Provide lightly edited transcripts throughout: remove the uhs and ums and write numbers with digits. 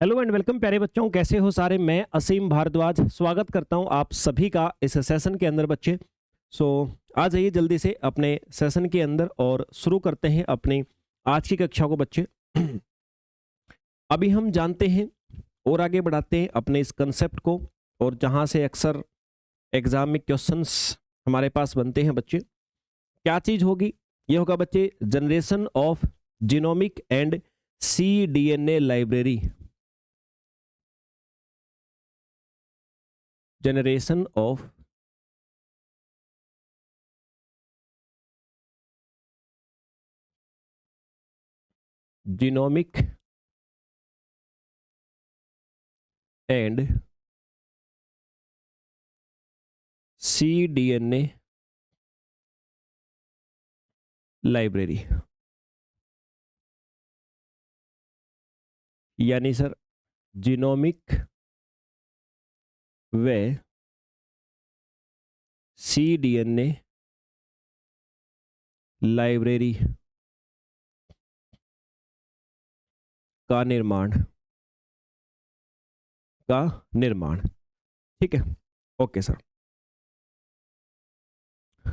Hello and welcome प्यारे बच्चों, कैसे हो सारे। मैं असीम भारद्वाज स्वागत करता हूं आप सभी का इस सेशन के अंदर बच्चे। सो आ जाइए जल्दी से अपने सेशन के अंदर और शुरू करते हैं अपनी आज की कक्षा को बच्चे। अभी हम जानते हैं और आगे बढ़ाते हैं अपने इस कंसेप्ट को, और जहां से अक्सर एग्जाम में क्वेश्चंस हमारे पास बनते हैं बच्चे। क्या चीज होगी? ये होगा बच्चे generation of genomic and cDNA library. Generation of genomic and cDNA library. यानी सर जीनोमिक व cDNA लाइब्रेरी का निर्माण। ठीक है, ओके सर।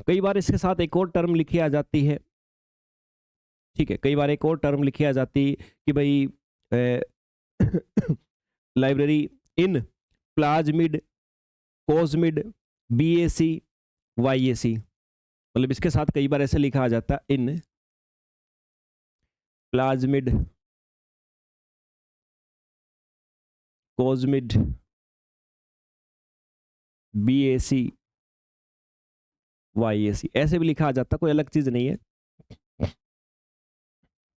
कई बार इसके साथ एक और टर्म लिखी आ जाती है। ठीक है, कई बार एक और टर्म लिखी आ जाती कि भाई library in plasmid, cosmid, BAC, YAC। मतलब इसके साथ कई बार ऐसे लिखा आ जाता है इन प्लाज्मिड, कोज्मिड, BAC, YAC, ऐसे भी लिखा आ जाता, कोई अलग चीज नहीं है।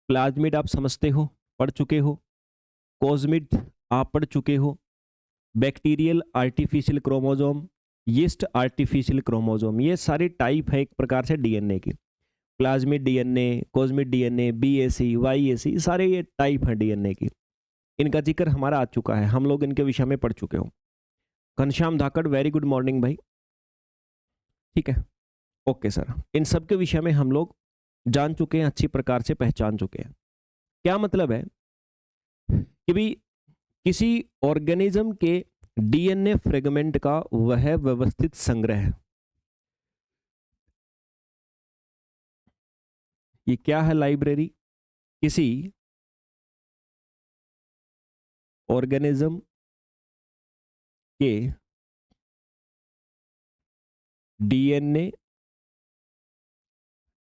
प्लाज्मिड आप समझते हो, पढ़ चुके हो। कोज्मिड आप पढ़ चुके हो। Bacterial artificial chromosome, yeast artificial chromosome, ये सारी टाइप है एक प्रकार से डीएनए की। Plasmid DNA, cosmid DNA, BAC, YAC, सारे ये टाइप हैं डीएनए की। इनका जिक्र हमारा आ चुका है, हम लोग इनके विषय में पढ़ चुके हो। घनश्याम धाकड़, वेरी गुड मॉर्निंग भाई। ठीक है, ओके सर। इन सब के विषय में हम लोग जान चुके हैं, अच्छी प्रकार से पहचान चुके हैं। क्या मतलब है कि भी किसी ऑर्गेनिज्म के डीएनए फ्रेगमेंट का वह व्यवस्थित संग्रह है। ये क्या है? लाइब्रेरी किसी ऑर्गेनिज्म के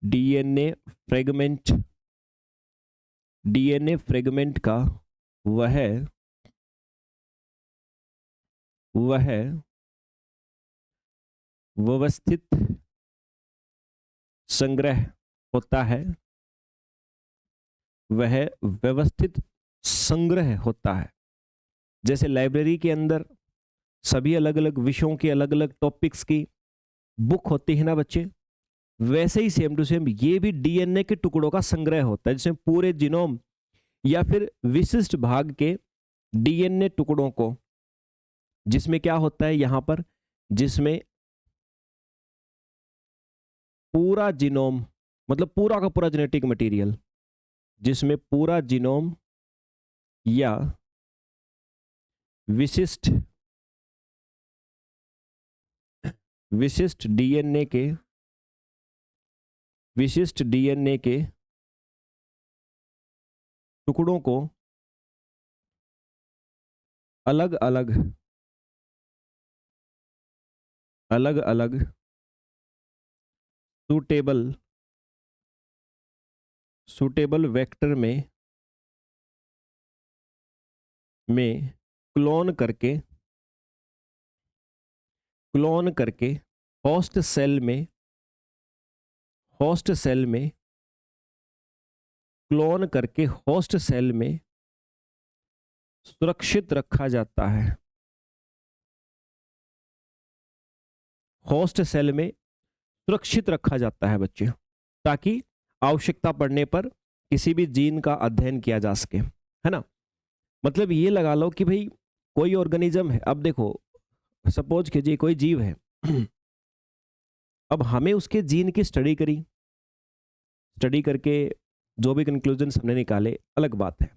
डीएनए फ्रेगमेंट का वह व्यवस्थित संग्रह होता है। वह व्यवस्थित संग्रह होता है। जैसे लाइब्रेरी के अंदर सभी अलग अलग विषयों की, अलग अलग टॉपिक्स की बुक होती है ना बच्चे, वैसे ही सेम टू सेम ये भी डीएनए के टुकड़ों का संग्रह होता है, जिसमें पूरे जीनोम या फिर विशिष्ट भाग के डीएनए टुकड़ों को, जिसमें क्या होता है यहां पर, जिसमें पूरा जीनोम, मतलब पूरा का पूरा जेनेटिक मटेरियल, जिसमें पूरा जीनोम या विशिष्ट डीएनए के टुकड़ों को अलग अलग सूटेबल वेक्टर में क्लोन करके होस्ट सेल में सुरक्षित रखा जाता है। होस्ट सेल में सुरक्षित रखा जाता है बच्चे, ताकि आवश्यकता पड़ने पर किसी भी जीन का अध्ययन किया जा सके, है ना। मतलब ये लगा लो कि भाई कोई ऑर्गेनिज्म है, अब देखो सपोज कीजिए कोई जीव है। अब हमें उसके जीन की स्टडी करके जो भी कंक्लूजन हमने निकाले अलग बात है।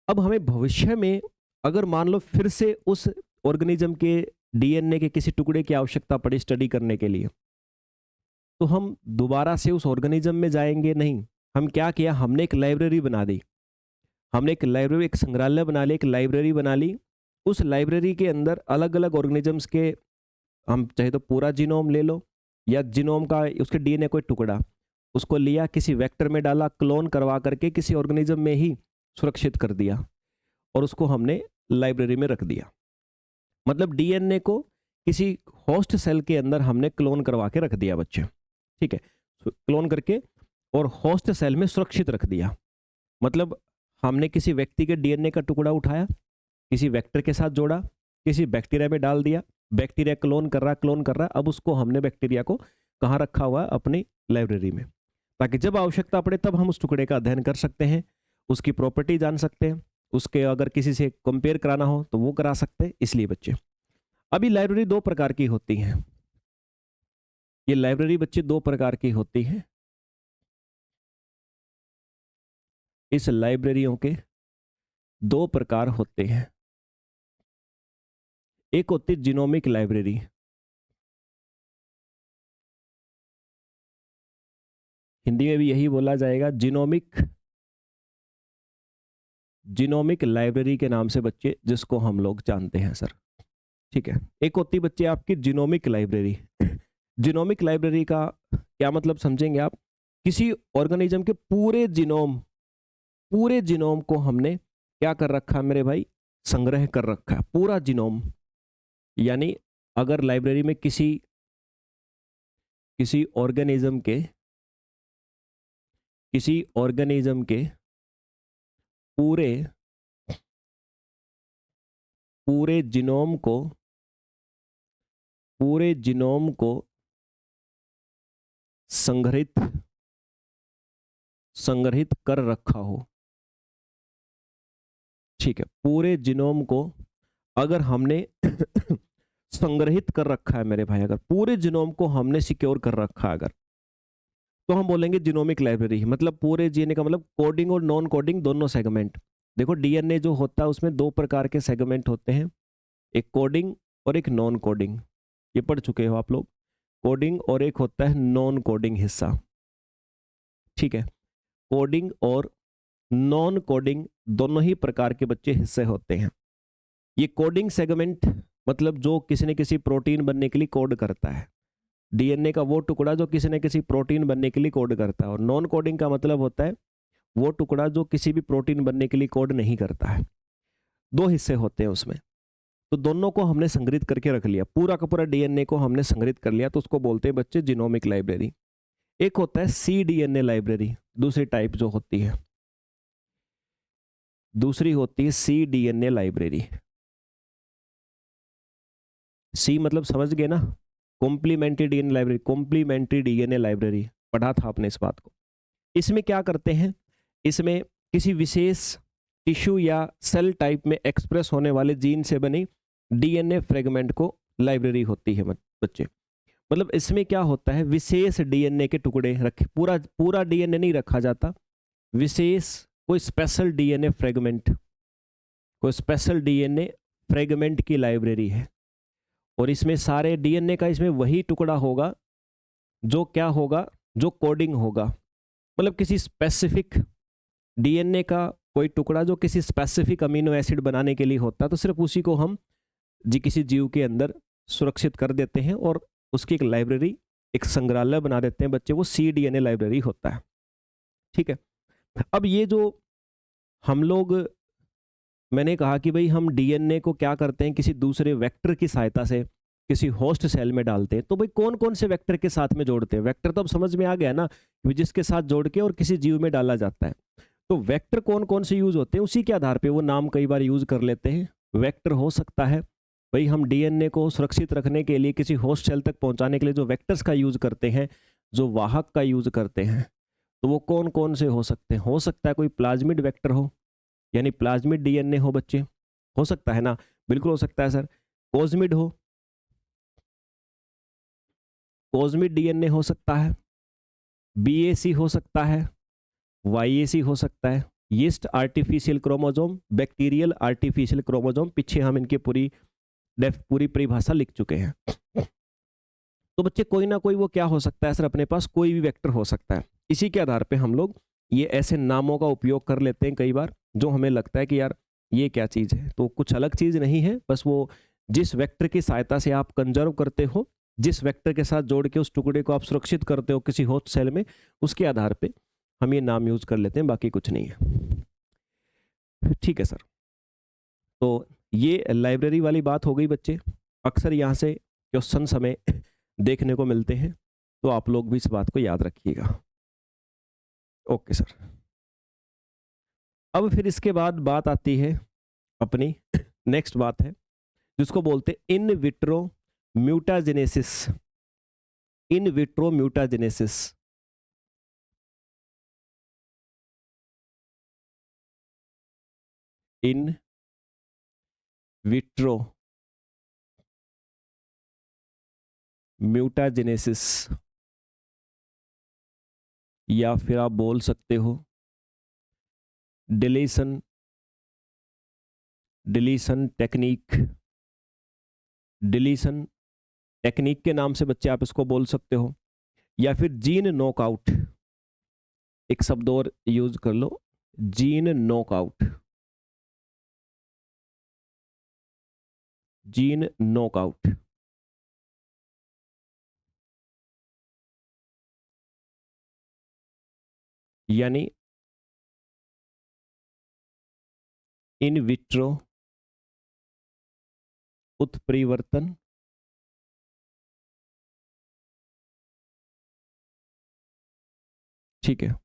अब हमें भविष्य में अगर मान लो फिर से उस ऑर्गेनिज्म के डीएनए के किसी टुकड़े की आवश्यकता पड़ी स्टडी करने के लिए, तो हम दोबारा से उस ऑर्गेनिज्म में जाएंगे नहीं। हम क्या किया, हमने एक लाइब्रेरी बना दी, हमने एक लाइब्रेरी, एक संग्रहालय बना लिया, एक लाइब्रेरी बना ली। उस लाइब्रेरी के अंदर अलग अलग ऑर्गेनिजम्स के, हम चाहे तो पूरा जीनोम ले लो या जीनोम का उसके डीएनए कोई टुकड़ा, उसको लिया, किसी वेक्टर में डाला, क्लोन करवा करके किसी ऑर्गेनिज्म में ही सुरक्षित कर दिया और उसको हमने लाइब्रेरी में रख दिया। मतलब डीएनए को किसी होस्ट सेल के अंदर हमने क्लोन करवा के रख दिया बच्चे, ठीक है, क्लोन करके और होस्ट सेल में सुरक्षित रख दिया। मतलब हमने किसी व्यक्ति के डीएनए का टुकड़ा उठाया, किसी वेक्टर के साथ जोड़ा, किसी बैक्टीरिया में डाल दिया, बैक्टीरिया क्लोन कर रहा, अब उसको हमने बैक्टीरिया को कहाँ रखा हुआ है, अपनी लाइब्रेरी में, ताकि जब आवश्यकता पड़े तब हम उस टुकड़े का अध्ययन कर सकते हैं, उसकी प्रॉपर्टी जान सकते हैं, उसके अगर किसी से कंपेयर कराना हो तो वो करा सकते हैं। इसलिए बच्चे अभी लाइब्रेरी दो प्रकार की होती हैं, ये लाइब्रेरी बच्चे दो प्रकार की होती है। इस लाइब्रेरियों के दो प्रकार होते हैं। एक होती है जीनोमिक लाइब्रेरी, हिंदी में भी यही बोला जाएगा, जीनोमिक लाइब्रेरी के नाम से बच्चे जिसको हम लोग जानते हैं सर, ठीक है। एक होती बच्चे आपकी जीनोमिक लाइब्रेरी। जीनोमिक लाइब्रेरी का क्या मतलब समझेंगे आप, किसी ऑर्गेनिज्म के पूरे जीनोम को हमने क्या कर रखा है मेरे भाई, संग्रह कर रखा है पूरा जीनोम। यानी अगर लाइब्रेरी में किसी ऑर्गेनिज्म के पूरे जीनोम को संग्रहित कर रखा हो, ठीक है, पूरे जीनोम को अगर हमने संग्रहित कर रखा है मेरे भाई, अगर पूरे जीनोम को हमने सिक्योर कर रखा है अगर, तो हम बोलेंगे जीनोमिक लाइब्रेरी। मतलब पूरे जीने का मतलब कोडिंग और नॉन कोडिंग दोनों सेगमेंट। देखो डीएनए जो होता है उसमें दो प्रकार के सेगमेंट होते हैं, एक कोडिंग और एक नॉन कोडिंग, ये पढ़ चुके हो आप लोग, कोडिंग और एक होता है नॉन कोडिंग हिस्सा, ठीक है। कोडिंग और नॉन कोडिंग दोनों ही प्रकार के बच्चे हिस्से होते हैं। ये कोडिंग सेगमेंट मतलब जो किसी न किसी प्रोटीन बनने के लिए कोड करता है, डीएनए का वो टुकड़ा जो किसी न किसी प्रोटीन बनने के लिए कोड करता है, और नॉन कोडिंग का मतलब होता है वो टुकड़ा जो किसी भी प्रोटीन बनने के लिए कोड नहीं करता है। दो हिस्से होते हैं उसमें, तो दोनों को हमने संग्रहित करके रख लिया, पूरा का पूरा डीएनए को हमने संग्रहित कर लिया, तो उसको बोलते हैं बच्चे जीनोमिक लाइब्रेरी। एक होता है सी डीएनए लाइब्रेरी, दूसरी टाइप जो होती है, दूसरी होती है सी डीएनए लाइब्रेरी। सी मतलब समझ गए ना, complementary DNA library, complementary DNA library, पढ़ा था आपने इस बात को। इसमें क्या करते हैं, इसमें किसी विशेष टिश्यू या सेल टाइप में एक्सप्रेस होने वाले जीन से बनी डीएनए फ्रेगमेंट को लाइब्रेरी होती है बच्चे। मतलब इसमें क्या होता है, विशेष डीएनए के टुकड़े रखे, पूरा डीएनए नहीं रखा जाता, विशेष कोई स्पेशल डीएनए फ्रेगमेंट की लाइब्रेरी है। और इसमें सारे डीएनए का इसमें वही टुकड़ा होगा जो क्या होगा, जो कोडिंग होगा। मतलब किसी स्पेसिफिक डीएनए का कोई टुकड़ा जो किसी स्पेसिफिक अमीनो एसिड बनाने के लिए होता है, तो सिर्फ उसी को हम किसी जीव के अंदर सुरक्षित कर देते हैं और उसकी एक लाइब्रेरी, एक संग्रहालय बना देते हैं बच्चे, वो सी डीएनए लाइब्रेरी होता है, ठीक है। अब ये जो हम लोग, मैंने कहा कि भाई हम डीएनए को क्या करते हैं, किसी दूसरे वेक्टर की सहायता से किसी होस्ट सेल में डालते हैं, तो भाई कौन कौन से वेक्टर के साथ में जोड़ते हैं, वेक्टर तो अब समझ में आ गया ना, जिसके साथ जोड़ के और किसी जीव में डाला जाता है। तो वेक्टर कौन कौन से यूज होते हैं, उसी के आधार पे वो नाम कई बार यूज कर लेते हैं। वेक्टर हो सकता है भाई, हम डीएनए को सुरक्षित रखने के लिए किसी होस्ट सेल तक पहुंचाने के लिए जो वेक्टर्स का यूज करते हैं, जो वाहक का यूज करते हैं, तो वो कौन कौन से हो सकते हैं। हो सकता है कोई प्लाज्मिड वेक्टर हो, यानी प्लाज्मिड डीएनए हो बच्चे, हो सकता है ना, बिल्कुल हो सकता है सर। कोजमिड हो, कोजमिड डीएनए हो सकता है, बीएसी हो सकता है, वाईएसी हो सकता है, yeast artificial chromosome, bacterial artificial chromosome, पीछे हम इनकी पूरी परिभाषा लिख चुके हैं। तो बच्चे कोई ना कोई वो क्या हो सकता है सर, अपने पास कोई भी वेक्टर हो सकता है। इसी के आधार पे हम लोग ये ऐसे नामों का उपयोग कर लेते हैं कई बार, जो हमें लगता है कि यार ये क्या चीज़ है, तो कुछ अलग चीज़ नहीं है, बस वो जिस वेक्टर की सहायता से आप कंजर्व करते हो, जिस वेक्टर के साथ जोड़ के उस टुकड़े को आप सुरक्षित करते हो किसी होस्ट सेल में, उसके आधार पे हम ये नाम यूज कर लेते हैं, बाकी कुछ नहीं है। ठीक है सर, तो ये लाइब्रेरी वाली बात हो गई बच्चे। अक्सर यहाँ से क्वेश्चन हमें देखने को मिलते हैं, तो आप लोग भी इस बात को याद रखिएगा। ओके सर, अब फिर इसके बाद बात आती है अपनी नेक्स्ट बात है जिसको बोलते हैं in vitro mutagenesis. In vitro mutagenesis, in vitro mutagenesis, या फिर आप बोल सकते हो डिलीशन टेक्निक। डिलीशन टेक्निक के नाम से बच्चे आप इसको बोल सकते हो, या फिर जीन नॉकआउट, एक शब्द और यूज कर लो, जीन नॉकआउट। जीन नॉकआउट यानी इन विट्रो उत्परिवर्तन ठीक है,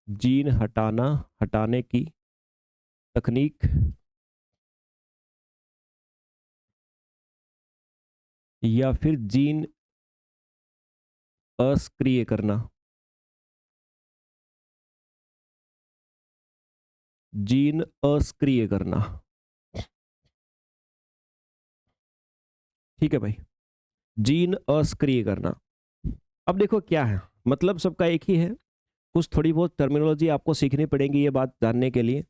जीन हटाने की तकनीक, या फिर जीन अस्क्रिय करना। जीन अस्क्रिय करना, ठीक है भाई, जीन अस्क्रिय करना। अब देखो क्या है, मतलब सबका एक ही है, कुछ थोड़ी बहुत टर्मिनोलॉजी आपको सीखनी पड़ेगी ये बात जानने के लिए।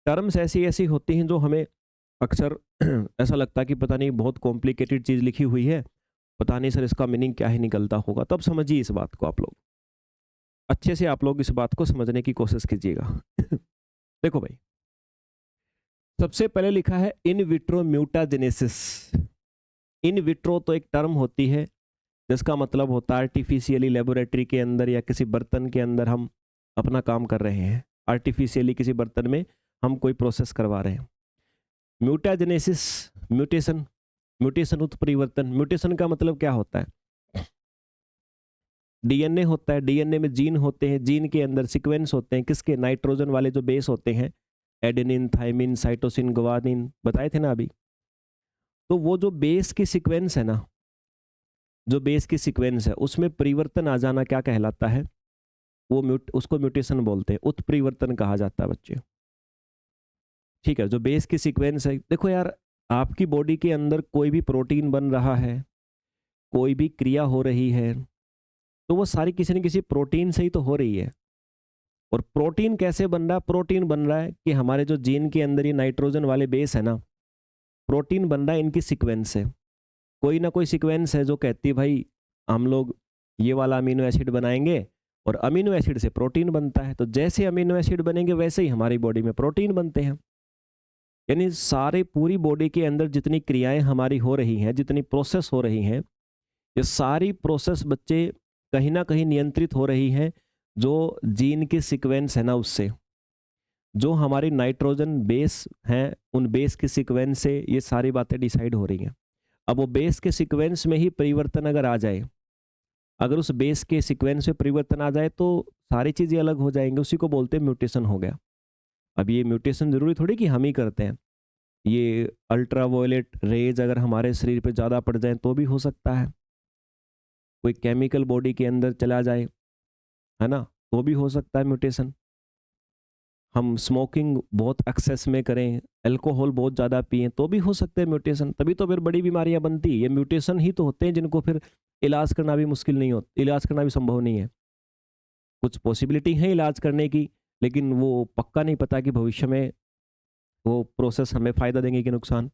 टर्म्स ऐसी ऐसी होती हैं जो हमें अक्सर ऐसा लगता है कि पता नहीं बहुत कॉम्प्लिकेटेड चीज़ लिखी हुई है, पता नहीं सर इसका मीनिंग क्या ही निकलता होगा। तब समझिए इस बात को, आप लोग अच्छे से आप लोग इस बात को समझने की कोशिश कीजिएगा। देखो भाई, सबसे पहले लिखा है in vitro mutagenesis. In vitro तो एक टर्म होती है जिसका मतलब होता है आर्टिफिशियली लेबोरेटरी के अंदर या किसी बर्तन के अंदर हम अपना काम कर रहे हैं, आर्टिफिशियली किसी बर्तन में हम कोई प्रोसेस करवा रहे हैं। म्यूटाजेनेसिस, म्यूटेशन उत्परिवर्तन। म्यूटेशन का मतलब क्या होता है, डीएनए होता है, डीएनए में जीन होते हैं, जीन के अंदर सीक्वेंस होते हैं, किसके, नाइट्रोजन वाले जो बेस होते हैं, एडेनिन, थाइमिन, साइटोसिन, ग्वानिन, बताए थे ना अभी। तो वो जो बेस की सीक्वेंस है ना, जो बेस की सीक्वेंस है उसमें परिवर्तन आ जाना क्या कहलाता है, वो उसको म्यूटेशन बोलते हैं, उत्परिवर्तन कहा जाता है बच्चे। ठीक है, जो बेस की सीक्वेंस है, देखो यार आपकी बॉडी के अंदर कोई भी प्रोटीन बन रहा है, कोई भी क्रिया हो रही है, तो वो सारी किसी न किसी प्रोटीन से ही तो हो रही है। और प्रोटीन कैसे बन रहा है, प्रोटीन बन रहा है कि हमारे जो जीन के अंदर ये नाइट्रोजन वाले बेस है ना, प्रोटीन बन रहा है इनकी सीक्वेंस से। कोई ना कोई सीक्वेंस है जो कहती है भाई हम लोग ये वाला अमीनो एसिड बनाएंगे, और अमीनो एसिड से प्रोटीन बनता है। तो जैसे अमीनो एसिड बनेंगे वैसे ही हमारी बॉडी में प्रोटीन बनते हैं। यानी सारे पूरी बॉडी के अंदर जितनी क्रियाएं हमारी हो रही हैं, जितनी प्रोसेस हो रही हैं, ये सारी प्रोसेस बच्चे कहीं ना कहीं नियंत्रित हो रही हैं जो जीन की सीक्वेंस है ना उससे। जो हमारी नाइट्रोजन बेस हैं उन बेस की सीक्वेंस से ये सारी बातें डिसाइड हो रही हैं। अब वो बेस के सीक्वेंस में ही परिवर्तन अगर आ जाए, अगर उस बेस के सीक्वेंस में परिवर्तन आ जाए तो सारी चीज़ें अलग हो जाएंगी, उसी को बोलते हैं म्यूटेशन हो गया। अब ये म्यूटेशन जरूरी थोड़ी कि हम ही करते हैं, ये अल्ट्रावायलेट रेज अगर हमारे शरीर पे ज़्यादा पड़ जाए तो भी हो सकता है, कोई केमिकल बॉडी के अंदर चला जाए, है ना, तो भी हो सकता है म्यूटेशन। हम स्मोकिंग बहुत एक्सेस में करें, अल्कोहल बहुत ज़्यादा पिएं तो भी हो सकते हैं म्यूटेशन। तभी तो फिर बड़ी बीमारियां बनती है, ये म्यूटेशन ही तो होते हैं जिनको फिर इलाज करना भी मुश्किल नहीं होता, इलाज करना भी संभव नहीं है। कुछ पॉसिबिलिटी है इलाज करने की, लेकिन वो पक्का नहीं पता कि भविष्य में वो प्रोसेस हमें फ़ायदा देंगे कि नुकसान।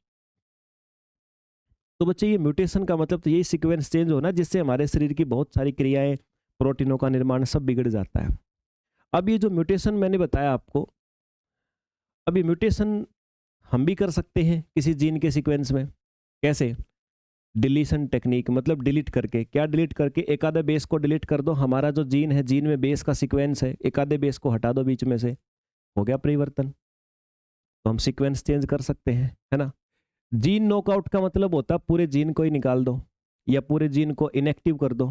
तो बच्चे ये म्यूटेशन का मतलब तो यही सीक्वेंस चेंज होना जिससे हमारे शरीर की बहुत सारी क्रियाएँ, प्रोटीनों का निर्माण सब बिगड़ जाता है। अब ये जो म्यूटेशन मैंने बताया आपको, अब ये म्यूटेशन हम भी कर सकते हैं किसी जीन के सीक्वेंस में। कैसे? डिलीशन टेक्निक, मतलब डिलीट करके। क्या डिलीट करके? एक आधे बेस को डिलीट कर दो, हमारा जो जीन है, जीन में बेस का सीक्वेंस है, एक आधे बेस को हटा दो बीच में से, हो गया परिवर्तन। तो हम सीक्वेंस चेंज कर सकते हैं, है ना? जीन नॉकआउट का मतलब होता है पूरे जीन को ही निकाल दो, या पूरे जीन को इनएक्टिव कर दो,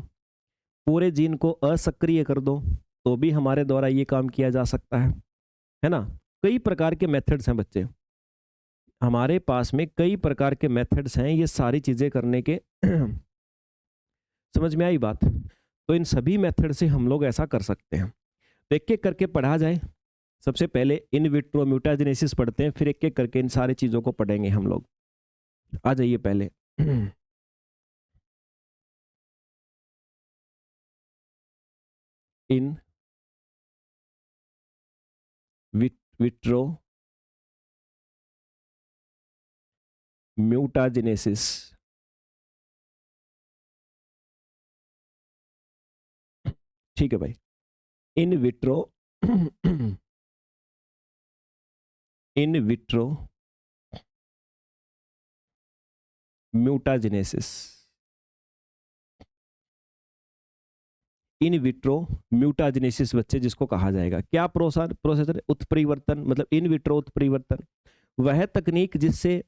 पूरे जीन को असक्रिय कर दो, तो भी हमारे द्वारा ये काम किया जा सकता है ना? कई प्रकार के मेथड्स हैं बच्चे, हमारे पास में कई प्रकार के मेथड्स हैं ये सारी चीज़ें करने के। समझ में आई बात? तो इन सभी मेथड से हम लोग ऐसा कर सकते हैं। तो एक एक करके पढ़ा जाए। सबसे पहले इन विट्रो म्यूटाजेनेसिस पढ़ते हैं, फिर एक एक करके इन सारी चीज़ों को पढ़ेंगे हम लोग। आ जाइए पहले। इन विट्रो म्यूटाजेनेसिस, ठीक है भाई। In vitro in vitro mutagenesis, in vitro mutagenesis बच्चे जिसको कहा जाएगा, क्या प्रोसेसर? उत्परिवर्तन, मतलब इन विट्रो उत्परिवर्तन वह तकनीक जिससे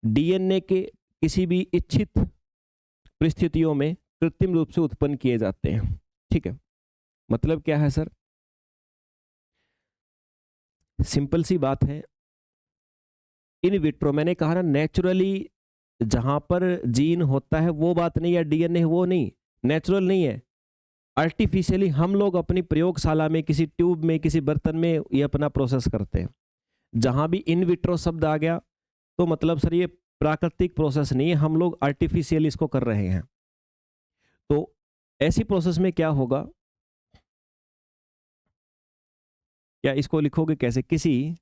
डीएनए के किसी भी इच्छित परिस्थितियों में कृत्रिम रूप से उत्पन्न किए जाते हैं। ठीक है, मतलब क्या है सर? सिंपल सी बात है। इन विट्रो मैंने कहा ना, नेचुरली जहां पर जीन होता है वो बात नहीं, या डीएनए वो नहीं, नेचुरल नहीं है। आर्टिफिशियली हम लोग अपनी प्रयोगशाला में किसी ट्यूब में किसी बर्तन में ये अपना प्रोसेस करते हैं। जहां भी इन विट्रो शब्द आ गया तो मतलब सर ये प्राकृतिक प्रोसेस नहीं है, हम लोग आर्टिफिशियली इसको कर रहे हैं। तो ऐसी प्रोसेस में क्या होगा, क्या इसको लिखोगे कैसे? किसी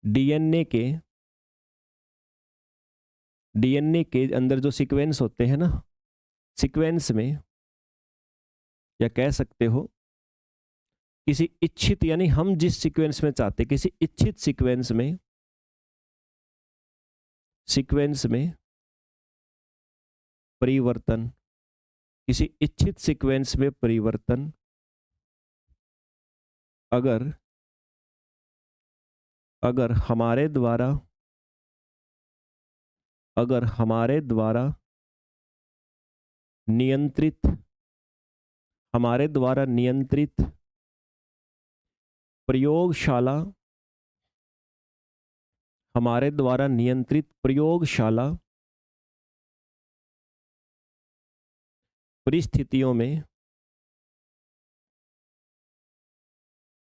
डीएनए के अंदर जो सीक्वेंस होते हैं ना, सीक्वेंस में, या कह सकते हो किसी इच्छित, यानी हम जिस सीक्वेंस में चाहते, किसी इच्छित सीक्वेंस में परिवर्तन, किसी इच्छित सीक्वेंस में परिवर्तन अगर अगर हमारे द्वारा नियंत्रित प्रयोगशाला परिस्थितियों में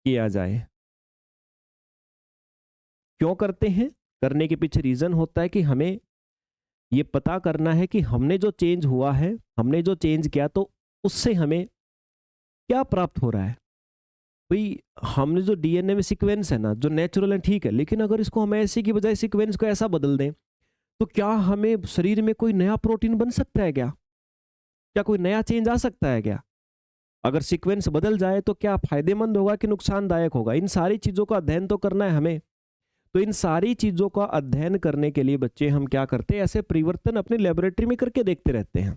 किया जाए। क्यों करते हैं? करने के पीछे रीजन होता है कि हमें ये पता करना है कि हमने जो चेंज हुआ है, हमने जो चेंज किया, तो उससे हमें क्या प्राप्त हो रहा है। भाई हमने जो डीएनए में सीक्वेंस है ना, जो नेचुरल है, ठीक है, लेकिन अगर इसको हम ऐसे की बजाय सीक्वेंस को ऐसा बदल दें तो क्या हमें शरीर में कोई नया प्रोटीन बन सकता है क्या? क्या कोई नया चेंज आ सकता है क्या? अगर सीक्वेंस बदल जाए तो क्या फायदेमंद होगा कि नुकसानदायक होगा? इन सारी चीजों का अध्ययन तो करना है हमें। तो इन सारी चीजों का अध्ययन करने के लिए बच्चे हम क्या करते हैं, ऐसे परिवर्तन अपनी लेबोरेटरी में करके देखते रहते हैं।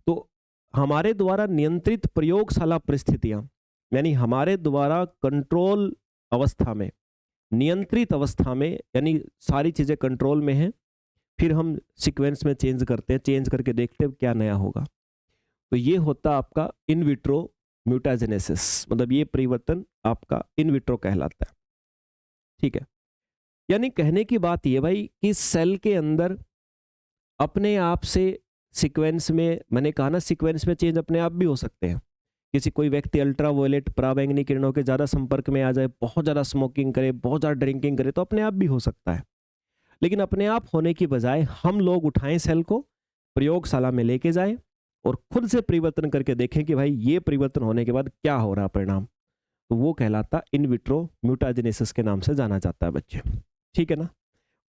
तो हमारे द्वारा नियंत्रित प्रयोगशाला परिस्थितियां, यानी हमारे द्वारा कंट्रोल अवस्था में, नियंत्रित अवस्था में, यानी सारी चीजें कंट्रोल में हैं, फिर हम सीक्वेंस में चेंज करते हैं, चेंज करके देखते हैं क्या नया होगा। तो ये होता आपका इन विट्रो म्यूटाजेनेसिस, मतलब ये परिवर्तन आपका इन विट्रो कहलाता है। ठीक है, यानी कहने की बात ये भाई कि सेल के अंदर अपने आप से सीक्वेंस में, मैंने कहा ना सीक्वेंस में चेंज अपने आप भी हो सकते हैं। किसी कोई व्यक्ति अल्ट्रावायलेट पराबैंगनी किरणों के ज़्यादा संपर्क में आ जाए, बहुत ज़्यादा स्मोकिंग करे, बहुत ज़्यादा ड्रिंकिंग करे, तो अपने आप भी हो सकता है। लेकिन अपने आप होने की बजाय हम लोग उठाएं सेल को, प्रयोगशाला में लेके जाएं और खुद से परिवर्तन करके देखें कि भाई ये परिवर्तन होने के बाद क्या हो रहा परिणाम, तो वो कहलाता इन विट्रो म्यूटाजेनेसिस के नाम से जाना जाता है बच्चे। ठीक है ना,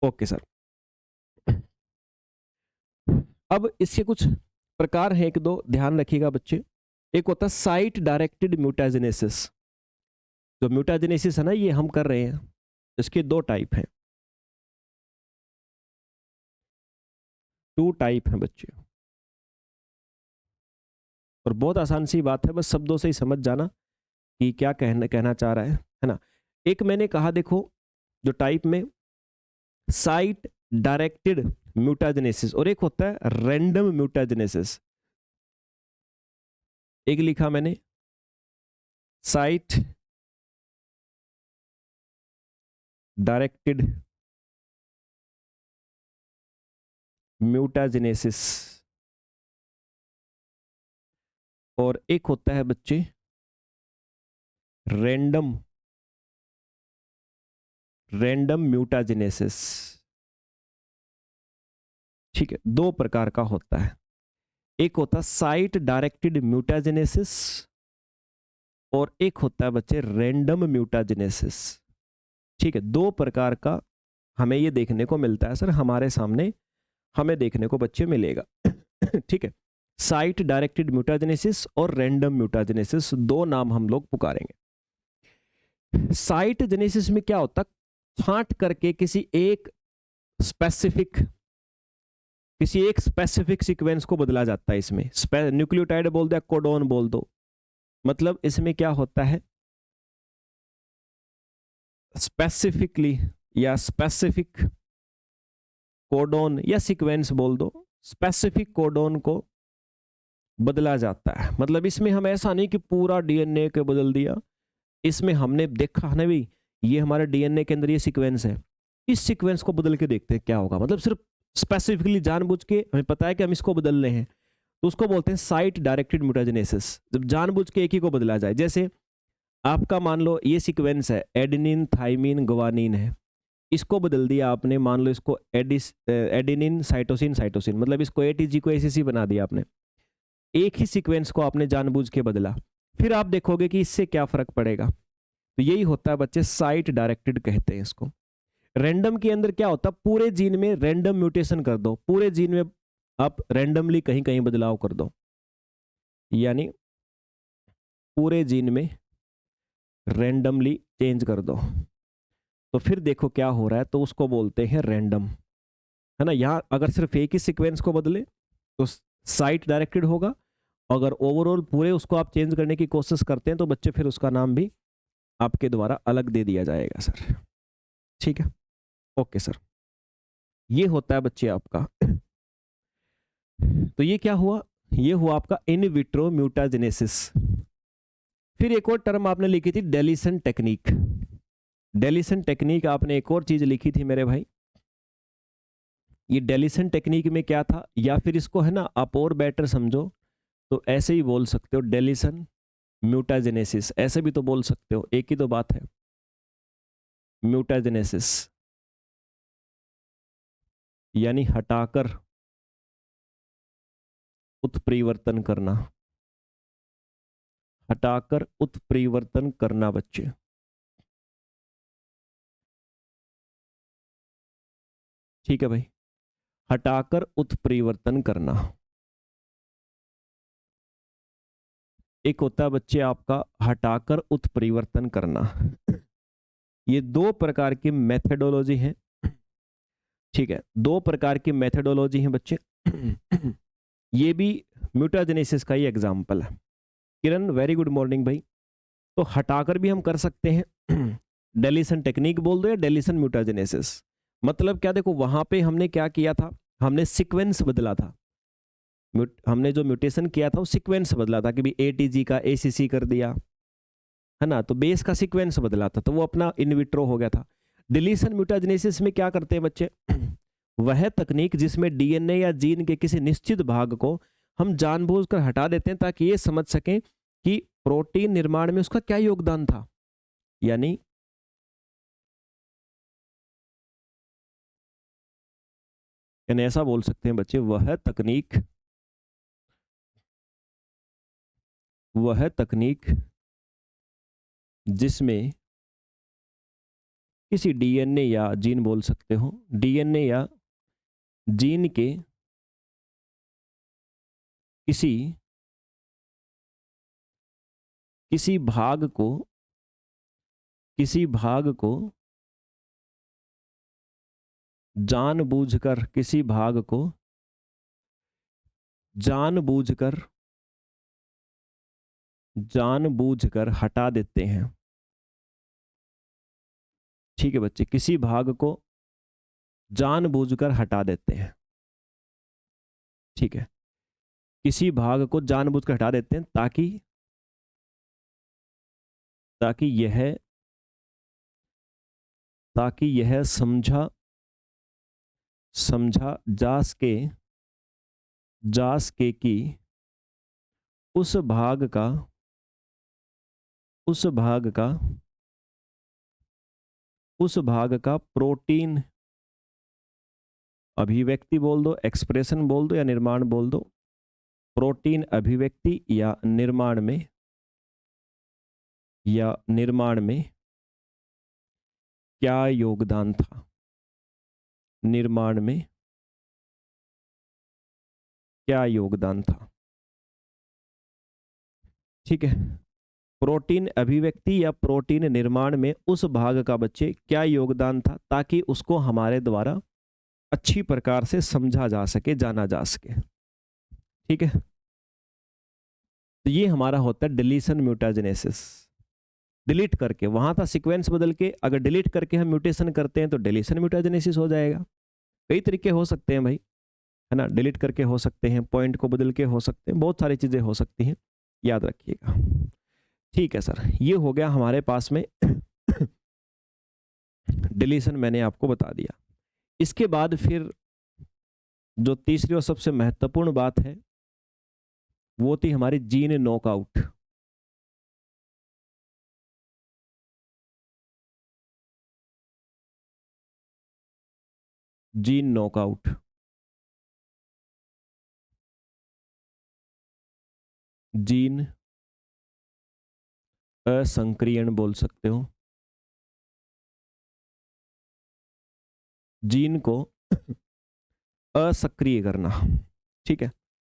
ओके सर। अब इसके कुछ प्रकार हैं, एक दो ध्यान रखिएगा बच्चे। एक होता है साइट डायरेक्टेड म्यूटाजेनेसिस। जो म्यूटाजेनेसिस है ना, ये हम कर रहे हैं, इसके दो टाइप हैं, 2 टाइप हैं बच्चे। और बहुत आसान सी बात है, बस शब्दों से ही समझ जाना कि क्या कहना चाह रहा है ना। एक मैंने कहा देखो, जो टाइप में साइट डायरेक्टेड म्यूटाजेनेसिस, और एक होता है रैंडम म्यूटाजेनेसिस। एक लिखा मैंने साइट डायरेक्टेड म्यूटाजेनेसिस, और एक होता है बच्चे रैंडम म्यूटाजेनेसिस। ठीक है, दो प्रकार का होता है। एक होता है साइट डायरेक्टेड म्यूटाजेनेसिस और एक होता है बच्चे रैंडम म्यूटाजेनेसिस। ठीक है, दो प्रकार का हमें ये देखने को मिलता है सर, हमारे सामने हमें देखने को बच्चे मिलेगा। ठीक है, साइट डायरेक्टेड म्यूटाजेनेसिस और रैंडम म्यूटाजेनेसिस, दो नाम हम लोग पुकारेंगे। साइट जेनेसिस में क्या होता है, छांट करके किसी एक स्पेसिफिक सीक्वेंस को बदला जाता है। इसमें न्यूक्लियोटाइड बोल दो या कोडोन बोल दो, मतलब इसमें क्या होता है, स्पेसिफिकली या स्पेसिफिक कोडोन या सीक्वेंस बोल दो, स्पेसिफिक कोडोन को बदला जाता है। मतलब इसमें हम ऐसा नहीं कि पूरा डीएनए को बदल दिया, इसमें हमने देखा ना भी ये हमारे डीएनए के अंदर ये सीक्वेंस है, इस सीक्वेंस को बदल के देखते हैं क्या होगा। मतलब सिर्फ स्पेसिफिकली जानबूझ के हमें पता है कि हम इसको बदल रहे हैं, तो उसको बोलते हैं साइट डायरेक्टेड म्यूटाजेनेसिस। जब जानबूझ के एक ही को बदला जाए, जैसे आपका मान लो ये सीक्वेंस है एडेनिन थाइमिन ग्वानिन है, इसको बदल दिया आपने, मान लो इसको एडेनिन साइटोसिन मतलब इसको एटीजी को एसीसी बना दिया आपने, एक ही सीक्वेंस को आपने जानबूझ के बदला, फिर आप देखोगे कि इससे क्या फर्क पड़ेगा। तो यही होता है बच्चे साइट डायरेक्टेड कहते हैं इसको। रैंडम के अंदर क्या होता है, पूरे जीन में रैंडम म्यूटेशन कर दो, पूरे जीन में आप रैंडमली कहीं कहीं बदलाव कर दो, यानी पूरे जीन में रैंडमली चेंज कर दो, तो फिर देखो क्या हो रहा है, तो उसको बोलते हैं रैंडम, है ना। यहां अगर सिर्फ एक ही सीक्वेंस को बदले तो साइट डायरेक्टेड होगा, अगर ओवरऑल पूरे उसको आप चेंज करने की कोशिश करते हैं तो बच्चे फिर उसका नाम भी आपके द्वारा अलग दे दिया जाएगा सर। ठीक है, ओके सर, ये होता है बच्चे आपका। तो ये क्या हुआ, ये हुआ आपका इन विट्रो म्यूटाजेनेसिस। फिर एक और टर्म आपने लिखी थी डेलीशन टेक्निक। डेलीशन टेक्निक आपने एक और चीज लिखी थी मेरे भाई, ये डेलीशन टेक्निक में क्या था, या फिर इसको है ना आप और बेटर समझो तो ऐसे ही बोल सकते हो, डेलीशन म्यूटाजेनेसिस, ऐसे भी तो बोल सकते हो, एक ही तो बात है। म्यूटाजेनेसिस यानी हटाकर उत्परिवर्तन करना, हटाकर उत्परिवर्तन करना बच्चे। ठीक है भाई, हटाकर उत्परिवर्तन करना। एक होता है बच्चे आपका हटाकर उत्परिवर्तन करना। ये दो प्रकार की मेथडोलॉजी है। ठीक है, दो प्रकार की मेथडोलॉजी है बच्चे। ये भी म्यूटाजेनेसिस का ही एग्जाम्पल है। किरण वेरी गुड मॉर्निंग भाई। तो हटाकर भी हम कर सकते हैं, डेलीशन टेक्निक बोल दो या डेलीशन म्यूटाजेनेसिस। मतलब क्या, देखो वहां पे हमने क्या किया था, हमने सीक्वेंस बदला था, हमने जो म्यूटेशन किया था वो सीक्वेंस बदला था कि भी एटीजी का एसीसी कर दिया, है ना, तो बेस का सीक्वेंस बदला था, तो वो अपना इन विट्रो हो गया था। डिलीशन म्यूटाजेनेसिस में क्या करते हैं बच्चे, वह तकनीक जिसमें डीएनए या जीन के किसी निश्चित भाग को हम जानबूझकर हटा देते हैं ताकि ये समझ सकें कि प्रोटीन निर्माण में उसका क्या योगदान था। यानी यानी ऐसा बोल सकते हैं बच्चे, वह तकनीक जिसमें किसी डीएनए या जीन बोल सकते हो, डीएनए या जीन के किसी किसी भाग को किसी भाग को जानबूझकर किसी भाग को जानबूझकर जानबूझकर हटा देते हैं। ठीक है बच्चे, किसी भाग को जानबूझकर हटा देते हैं। ठीक है, किसी भाग को जानबूझकर हटा देते हैं ताकि ताकि यह ताकि यह समझा समझा जा सके कि उस भाग का उस भाग का उस भाग का प्रोटीन अभिव्यक्ति बोल दो, एक्सप्रेशन बोल दो या निर्माण बोल दो, प्रोटीन अभिव्यक्ति या निर्माण में क्या योगदान था, निर्माण में क्या योगदान था। ठीक है, प्रोटीन अभिव्यक्ति या प्रोटीन निर्माण में उस भाग का बच्चे क्या योगदान था, ताकि उसको हमारे द्वारा अच्छी प्रकार से समझा जा सके, जाना जा सके। ठीक है, तो ये हमारा होता है डिलीशन म्यूटाजेनेसिस। डिलीट करके, वहां था सीक्वेंस बदल के, अगर डिलीट करके हम म्यूटेशन करते हैं तो डिलीशन म्यूटाजेनेसिस हो जाएगा। कई तरीके हो सकते हैं भाई, है ना, डिलीट करके हो सकते हैं, पॉइंट को बदल के हो सकते हैं, बहुत सारी चीजें हो सकती हैं, याद रखिएगा। ठीक है सर, ये हो गया हमारे पास में डिलीशन, मैंने आपको बता दिया। इसके बाद फिर जो तीसरी और सबसे महत्वपूर्ण बात है वो थी हमारी gene knockout. Gene knockout, gene असंक्रियण बोल सकते हो, जीन को असक्रिय करना। ठीक है,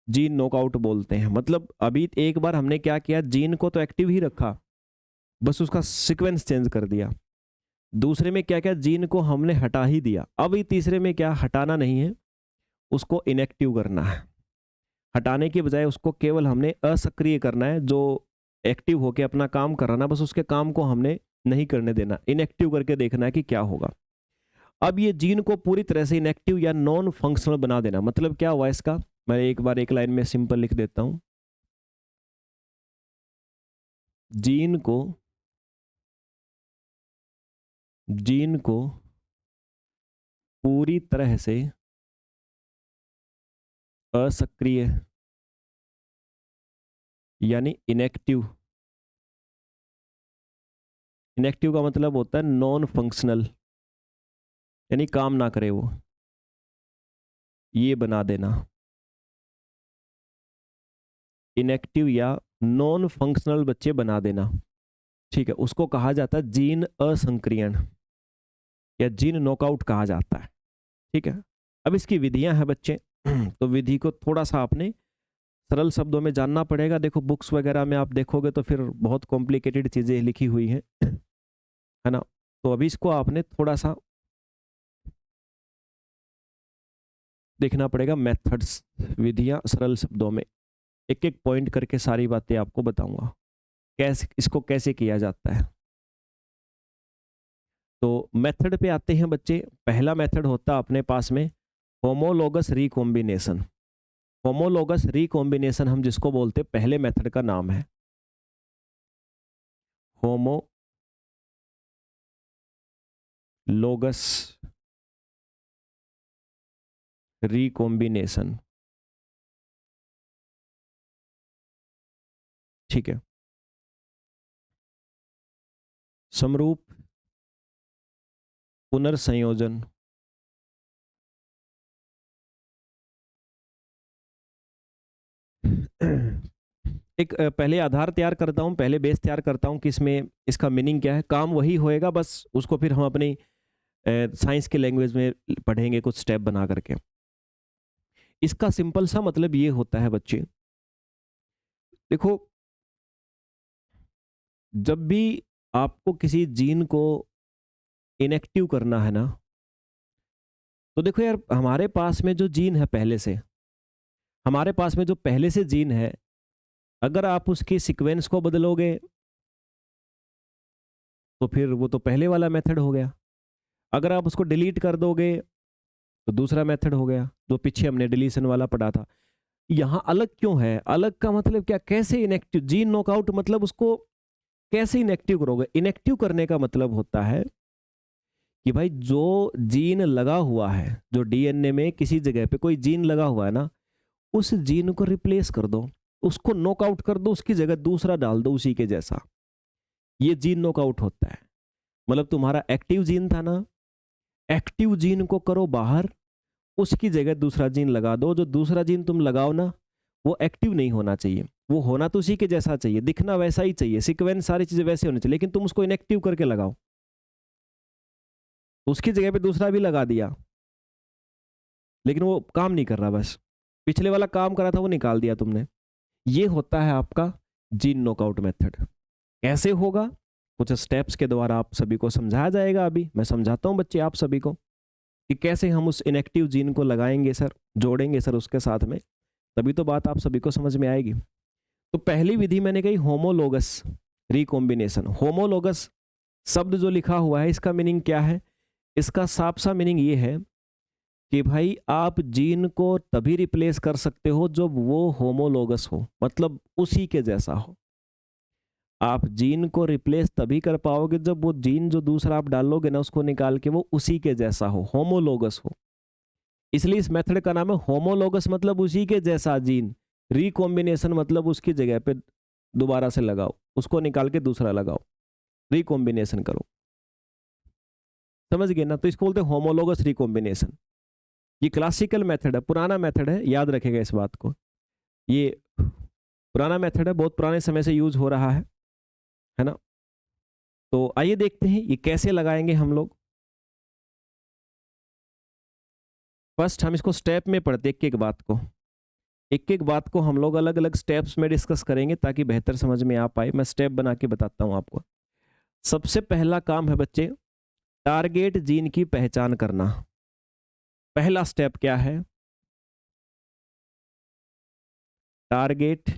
जीन नॉकआउट बोलते हैं। मतलब अभी एक बार हमने क्या किया, जीन को तो एक्टिव ही रखा, बस उसका सीक्वेंस चेंज कर दिया। दूसरे में क्या क्या, जीन को हमने हटा ही दिया। अब ये तीसरे में क्या, हटाना नहीं है, उसको इनएक्टिव करना है। हटाने के बजाय उसको केवल हमने असक्रिय करना है, जो एक्टिव होके अपना काम कर रहा ना, बस उसके काम को हमने नहीं करने देना, इनएक्टिव करके देखना है कि क्या होगा। अब ये जीन को पूरी तरह से इनएक्टिव या नॉन फंक्शनल बना देना। मतलब क्या हुआ इसका, मैं एक बार एक लाइन में सिंपल लिख देता हूं। जीन को जीन को पूरी तरह से असक्रिय यानी इनएक्टिव, इनएक्टिव का मतलब होता है नॉन फंक्शनल, यानी काम ना करे वो, ये बना देना। इनएक्टिव या नॉन फंक्शनल बच्चे बना देना। ठीक है, उसको कहा जाता है जीन असंक्रियण या जीन नॉकआउट कहा जाता है। ठीक है, अब इसकी विधियां हैं बच्चे, तो विधि को थोड़ा सा आपने सरल शब्दों में जानना पड़ेगा। देखो बुक्स वगैरह में आप देखोगे तो फिर बहुत कॉम्प्लिकेटेड चीजें लिखी हुई हैं, है ना। तो अभी इसको आपने थोड़ा सा देखना पड़ेगा, मेथड्स, विधियां सरल शब्दों में, एक एक पॉइंट करके सारी बातें आपको बताऊंगा कैसे इसको कैसे किया जाता है। तो मेथड पे आते हैं बच्चे। पहला मेथड होता है अपने पास में होमोलोगस रिकॉम्बिनेशन। होमोलोगस रिकॉम्बिनेशन हम जिसको बोलते हैं, पहले मेथड का नाम है होमोलोगस रिकॉम्बिनेशन। ठीक है, समरूप पुनर्संयोजन एक पहले आधार तैयार करता हूँ, पहले बेस तैयार करता हूँ कि इसमें इसका मीनिंग क्या है। काम वही होएगा, बस उसको फिर हम अपनी साइंस के लैंग्वेज में पढ़ेंगे कुछ स्टेप बना करके। इसका सिंपल सा मतलब ये होता है बच्चे, देखो जब भी आपको किसी जीन को इनएक्टिव करना है ना, तो देखो यार हमारे पास में जो जीन है पहले से, हमारे पास में जो पहले से जीन है, अगर आप उसकी सीक्वेंस को बदलोगे तो फिर वो तो पहले वाला मेथड हो गया। अगर आप उसको डिलीट कर दोगे तो दूसरा मेथड हो गया, जो पीछे हमने डिलीशन वाला पढ़ा था। यहाँ अलग क्यों है? अलग का मतलब क्या? कैसे इनएक्टिव? जीन नॉकआउट मतलब उसको कैसे इनएक्टिव करोगे? इनएक्टिव करने का मतलब होता है कि भाई जो जीन लगा हुआ है, जो डीएनए में किसी जगह पे कोई जीन लगा हुआ है ना, उस जीन को रिप्लेस कर दो, उसको नॉकआउट कर दो, उसकी जगह दूसरा डाल दो उसी के जैसा। ये जीन नॉकआउट होता है। मतलब तुम्हारा एक्टिव जीन था ना, एक्टिव जीन को करो बाहर, उसकी जगह दूसरा जीन लगा दो। जो दूसरा जीन तुम लगाओ ना, वो एक्टिव नहीं होना चाहिए, वो होना तो उसी के जैसा चाहिए, दिखना वैसा ही चाहिए, सीक्वेंस सारी चीजें वैसे होनी चाहिए, लेकिन तुम उसको इनएक्टिव करके लगाओ, उसकी जगह पे दूसरा भी लगा दिया, लेकिन वो काम नहीं कर रहा, बस पिछले वाला काम करा था वो निकाल दिया तुमने। ये होता है आपका जीन नॉकआउट मेथड। कैसे होगा? कुछ स्टेप्स के द्वारा आप सभी को समझाया जाएगा। अभी मैं समझाता हूं बच्चे आप सभी को कि कैसे हम उस इनएक्टिव जीन को लगाएंगे सर, जोड़ेंगे सर उसके साथ में, तभी तो बात आप सभी को समझ में आएगी। तो पहली विधि मैंने कही होमोलोगस रिकॉम्बिनेशन। होमोलोगस शब्द जो लिखा हुआ है, इसका मीनिंग क्या है? इसका साफ सा मीनिंग ये है कि भाई आप जीन को तभी रिप्लेस कर सकते हो जब वो होमोलोगस हो, मतलब उसी के जैसा हो। आप जीन को रिप्लेस तभी कर पाओगे जब वो जीन जो दूसरा आप डालोगे ना, उसको निकाल के वो उसी के जैसा हो, होमोलोगस हो। इसलिए इस मेथड का नाम है होमोलोगस, मतलब उसी के जैसा जीन। रिकॉम्बिनेशन मतलब उसकी जगह पे दोबारा से लगाओ, उसको निकाल के दूसरा लगाओ, रिकॉम्बिनेशन करो। समझ गए ना? तो इसको बोलते हैं होमोलोगस रिकॉम्बिनेशन। ये क्लासिकल मेथड है, पुराना मेथड है, याद रखेगा इस बात को। ये पुराना मेथड है, बहुत पुराने समय से यूज हो रहा है ना? तो आइए देखते हैं ये कैसे लगाएंगे हम लोग। फर्स्ट हम इसको स्टेप में पढ़ते, एक एक बात को, एक एक बात को हम लोग अलग अलग स्टेप्स में डिस्कस करेंगे ताकि बेहतर समझ में आ पाए। मैं स्टेप बना के बताता हूं आपको। सबसे पहला काम है बच्चे, टारगेट जीन की पहचान करना। पहला स्टेप क्या है? टारगेट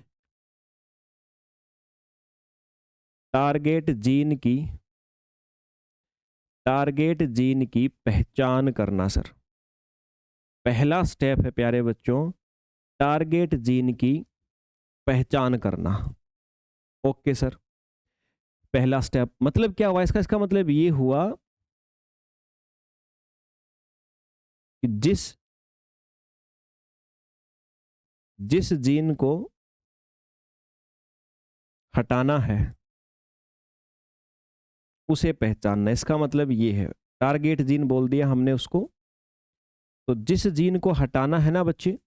टारगेट जीन की टारगेट जीन की पहचान करना सर। पहला स्टेप है प्यारे बच्चों, टारगेट जीन की पहचान करना। ओके सर, पहला स्टेप मतलब क्या हुआ इसका? इसका मतलब ये हुआ कि जिस जीन को हटाना है उसे पहचानना। इसका मतलब ये है, टारगेट जीन बोल दिया हमने उसको, तो जिस जीन को हटाना है ना बच्चे,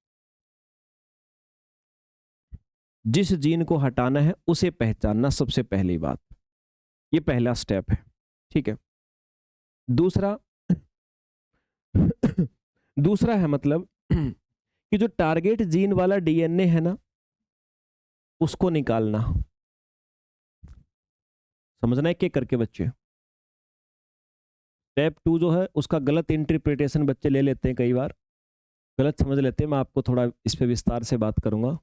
जिस जीन को हटाना है उसे पहचानना, सबसे पहली बात। ये पहला स्टेप है, ठीक है। दूसरा दूसरा है मतलब कि जो टारगेट जीन वाला डीएनए है ना, उसको निकालना। समझना एक एक करके बच्चे। स्टेप 2 जो है उसका गलत इंटरप्रिटेशन बच्चे ले लेते हैं, कई बार गलत समझ लेते हैं। मैं आपको थोड़ा इस पे विस्तार से बात करूंगा।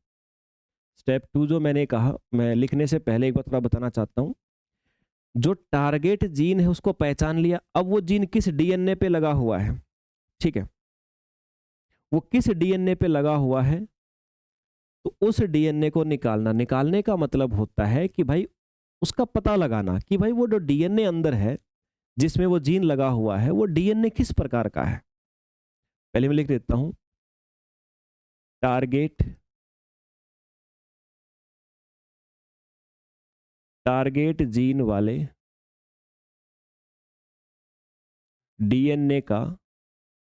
स्टेप 2 जो मैंने कहा, मैं लिखने से पहले एक बार थोड़ा बताना चाहता हूं। जो टारगेट जीन है उसको पहचान लिया, अब वो जीन किस डीएनए पे लगा हुआ है, ठीक है, वो किस डीएनए पे लगा हुआ है, तो उस डीएनए को निकालना। निकालने का मतलब होता है कि भाई उसका पता लगाना कि भाई वो जो डीएनए अंदर है, जिसमें वो जीन लगा हुआ है, वो डीएनए किस प्रकार का है। पहले मैं लिख देता हूं, टारगेट टारगेट जीन वाले डीएनए का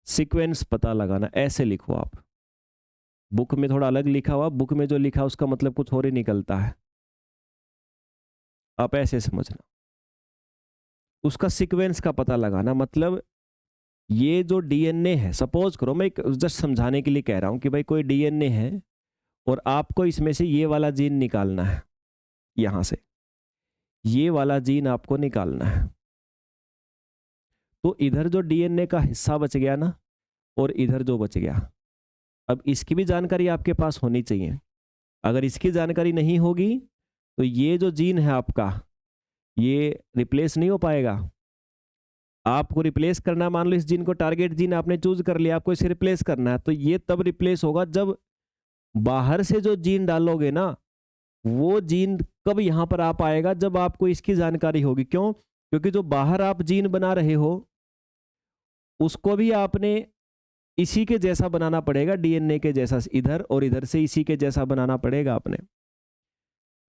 सीक्वेंस पता लगाना। ऐसे लिखो आप, बुक में थोड़ा अलग लिखा हुआ, बुक में जो लिखा उसका मतलब कुछ और ही निकलता है। आप ऐसे समझना, उसका सीक्वेंस का पता लगाना। मतलब ये जो डीएनए है, सपोज करो, मैं जस्ट समझाने के लिए कह रहा हूं कि भाई कोई डीएनए है और आपको इसमें से ये वाला जीन निकालना है, यहां से ये वाला जीन आपको निकालना है। तो इधर जो डीएनए का हिस्सा बच गया ना, और इधर जो बच गया, अब इसकी भी जानकारी आपके पास होनी चाहिए। अगर इसकी जानकारी नहीं होगी तो ये जो जीन है आपका, ये रिप्लेस नहीं हो पाएगा। आपको रिप्लेस करना, मान लो इस जीन को टारगेट जीन आपने चूज कर लिया, आपको इसे रिप्लेस करना है, तो ये तब रिप्लेस होगा जब बाहर से जो जीन डालोगे ना, वो जीन कब यहां पर आ पाएगा, जब आपको इसकी जानकारी होगी। क्यों? क्योंकि जो बाहर आप जीन बना रहे हो उसको भी आपने इसी के जैसा बनाना पड़ेगा, डीएनए के जैसा, इधर और इधर से इसी के जैसा बनाना पड़ेगा आपने।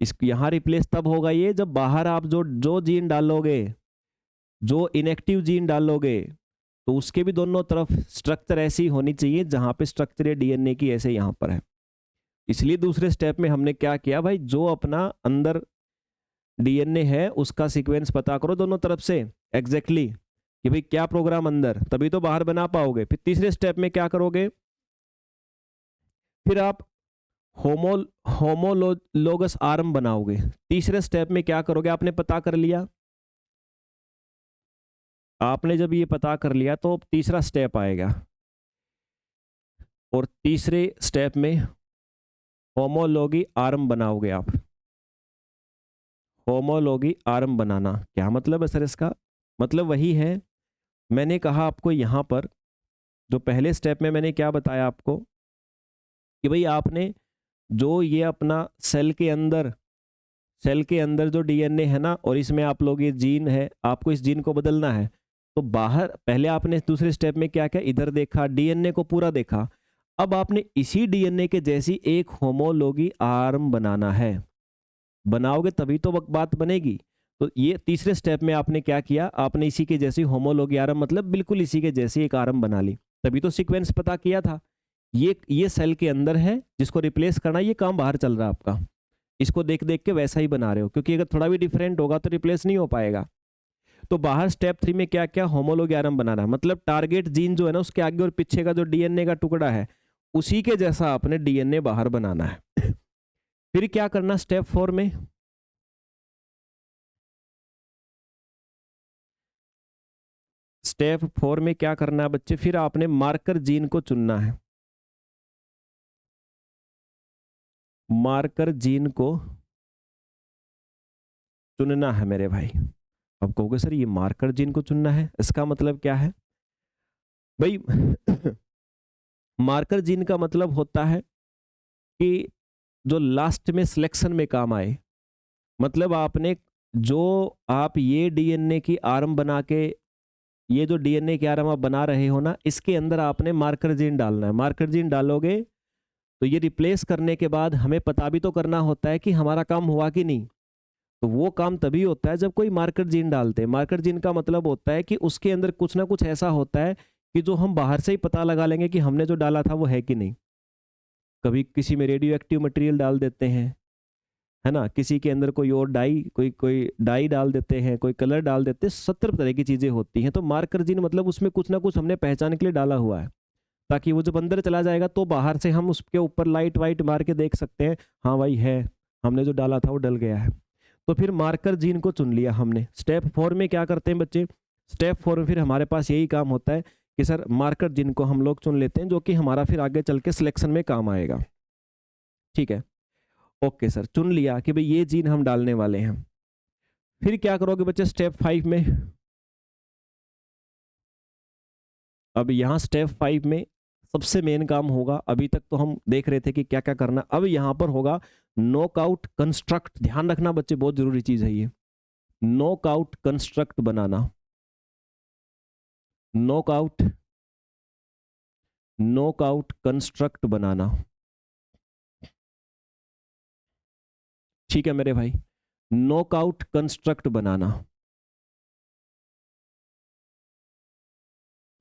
इस यहां रिप्लेस तब होगा ये, जब बाहर आप जो जो जीन डालोगे, जो इनएक्टिव जीन डालोगे, तो उसके भी दोनों तरफ स्ट्रक्चर ऐसी होनी चाहिए जहां पे स्ट्रक्चर डीएनए की ऐसे यहां पर है। इसलिए दूसरे स्टेप में हमने क्या किया भाई, जो अपना अंदर डीएनए है उसका सीक्वेंस पता करो दोनों तरफ से एग्जैक्टली कि भाई क्या प्रोग्राम अंदर, तभी तो बाहर बना पाओगे। फिर तीसरे स्टेप में क्या करोगे, फिर आप होमो होमोलोगस आर्म बनाओगे। तीसरे स्टेप में क्या करोगे, आपने पता कर लिया, आपने जब ये पता कर लिया तो तीसरा स्टेप आएगा, और तीसरे स्टेप में होमोलॉगी आर्म बनाओगे आप। होमोलॉगी आर्म बनाना क्या मतलब है सर इसका? मतलब वही है, मैंने कहा आपको यहां पर जो पहले स्टेप में मैंने क्या बताया आपको कि भाई आपने जो ये अपना सेल के अंदर जो डीएनए है ना, और इसमें आप लोग ये जीन है, आपको इस जीन को बदलना है। तो बाहर पहले आपने दूसरे स्टेप में क्या किया, इधर देखा, डीएनए को पूरा देखा। अब आपने इसी डीएनए के जैसी एक होमोलॉगी आर्म बनाना है। बनाओगे तभी तो बात बनेगी। तो ये तीसरे स्टेप में आपने क्या किया, आपने इसी के जैसी होमोलॉगी आर्म, मतलब बिल्कुल इसी के जैसी एक आर्म बना ली। तभी तो सीक्वेंस पता किया था। ये सेल के अंदर है जिसको रिप्लेस करना, ये काम बाहर चल रहा है आपका। इसको देख देख के वैसा ही बना रहे हो, क्योंकि अगर थोड़ा भी डिफरेंट होगा तो रिप्लेस नहीं हो पाएगा। तो बाहर स्टेप 3 में क्या क्या, होमोलॉगी आर्म बनाना है। मतलब टारगेट जीन जो है ना, उसके आगे और पीछे का जो डीएनए का टुकड़ा है, उसी के जैसा आपने डीएनए बाहर बनाना है। फिर क्या करना स्टेप 4 में, स्टेप 4 में क्या करना है बच्चे, फिर आपने मार्कर जीन को चुनना है। मार्कर जीन को चुनना है मेरे भाई। अब कहोगे सर ये मार्कर जीन को चुनना है, इसका मतलब क्या है भाई? मार्कर जीन का मतलब होता है कि जो लास्ट में सिलेक्शन में काम आए। मतलब आपने जो आप ये डीएनए की आर्म बना के, ये जो डीएनए की आर्म आप बना रहे हो ना, इसके अंदर आपने मार्कर जीन डालना है। मार्कर जीन डालोगे तो ये रिप्लेस करने के बाद हमें पता भी तो करना होता है कि हमारा काम हुआ कि नहीं। तो वो काम तभी होता है जब कोई मार्कर जीन डालते हैं। मार्कर जीन का मतलब होता है कि उसके अंदर कुछ ना कुछ ऐसा होता है कि जो हम बाहर से ही पता लगा लेंगे कि हमने जो डाला था वो है कि नहीं। कभी किसी में रेडियो एक्टिव मटेरियल डाल देते हैं, है ना, किसी के अंदर कोई और डाई, कोई कोई डाई डाल देते हैं, कोई कलर डाल देते हैं, 70 तरह की चीजें होती हैं। तो मार्कर जीन मतलब उसमें कुछ ना कुछ हमने पहचान के लिए डाला हुआ है, ताकि वो जब अंदर चला जाएगा तो बाहर से हम उसके ऊपर लाइट वाइट मार के देख सकते हैं, हाँ भाई है, हमने जो डाला था वो डल गया है। तो फिर मार्कर जीन को चुन लिया हमने। स्टेप 4 में क्या करते हैं बच्चे, स्टेप 4 में फिर हमारे पास यही काम होता है कि सर मार्कर जीन को हम लोग चुन लेते हैं, जो कि हमारा फिर आगे चल के सिलेक्शन में काम आएगा। ठीक है, ओके सर, चुन लिया कि भाई ये जीन हम डालने वाले हैं। फिर क्या करोगे बच्चे स्टेप 5 में? अब यहाँ स्टेप 5 में सबसे मेन काम होगा, अभी तक तो हम देख रहे थे कि क्या क्या करना, अब यहाँ पर होगा नॉकआउट कंस्ट्रक्ट। ध्यान रखना बच्चे, बहुत जरूरी चीज है ये, नॉकआउट कंस्ट्रक्ट बनाना। नॉकआउट नॉकआउट कंस्ट्रक्ट बनाना। ठीक है मेरे भाई, नॉकआउट कंस्ट्रक्ट बनाना।